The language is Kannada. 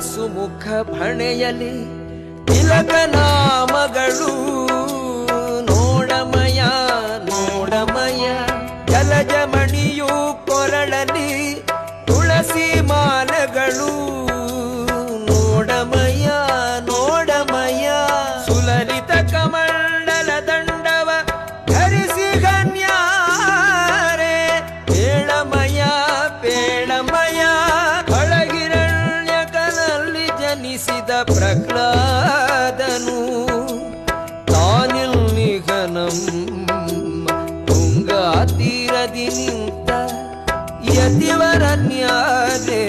ಸುಮುಖ ಫಣೆಯಲಿ ತಿಲಕನಾಮಗಳು ನೋಡಮಯ ನೋಡಮಯ ಜಲಜಮಣಿಯು ಕೊರಳಲಿ ತುಳಸಿ ಮಾಲೆಗಳು ನೋಡಮಯ ನೋಡಮಯ ಸುಲಲಿತ ಕಮಂಡಲ ದಂಡವ ಧರಿಸಿ ಗಣ್ಯಾರೆ ಪೇಳಮಯ ಪೇಳಮಯ ಒಳಗಿರಣ್ಯಕನಲ್ಲಿ ಜನಿಸಿದ ಪ್ರಹ್ಲಾದನು ತಾನಿಲ್ನಿಘನಂ ತುಂಗಾ ತೀರದಿ ನಿಂತ ಯತಿವರನ್ಯಾರೇ